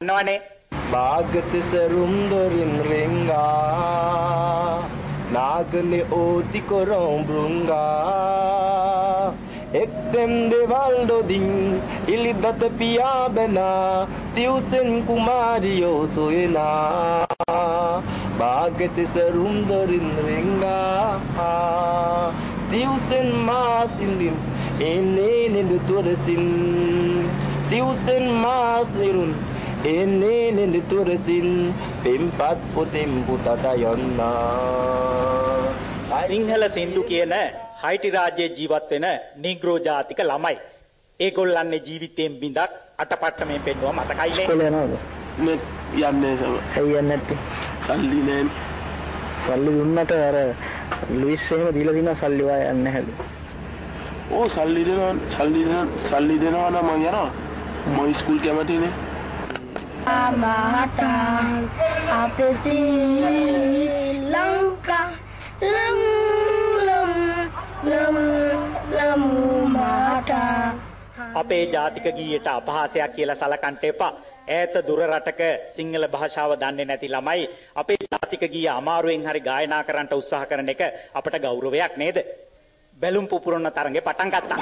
නවනේ Bagatissarum dorin ringa Nagani oti korom brunga Ekdem devaldo ding ilidata piyabena Tiusen kumariyo soena Bagatissarum dorin ringa Tiusen mas indim ene nindutorasin Tiusen mas nirun ene nindutorasin Pempat putim putadayonna Sinhala සින්දු කියන හයිටි රාජ්‍යයේ ජීවත් වෙන නිග්‍රෝ ජාතික ළමයි. ඒගොල්ලන්නේ ජීවිතයෙන් බිඳක් අටපට්ටමෙන් පෙන්නුවා මතකයිනේ. ඉස්කෝලේ යනවද? මේ යන්නේ සම. ඇයි යන්නේ නැත්තේ? සල්ලි නෑනේ. සල්ලි දුන්නට අර ලුයිස් එහෙම දීලා දිනවා සල්ලි වා යන්නේ නැහැලු. ඕ සල්ලි දෙනවා නම් මං යනවා. මම ස්කූල් කැමතිනේ. Amata අපේ ශ්‍රී ලංකා ලම් ලම් ලම් ලම් මාතා අපේ ජාතික ගීයට අපහාසයක් කියලා සලකන්න එපා. ඈත දුර රටක සිංහල භාෂාව දන්නේ නැති ළමයි අපේ ජාතික ගීය අමාරුවෙන් හරි ගායනා කරන්න උත්සාහ කරන එක අපට ගෞරවයක් නේද? බැලුම් පුපුරන තරඟේ පටන් ගත්තා.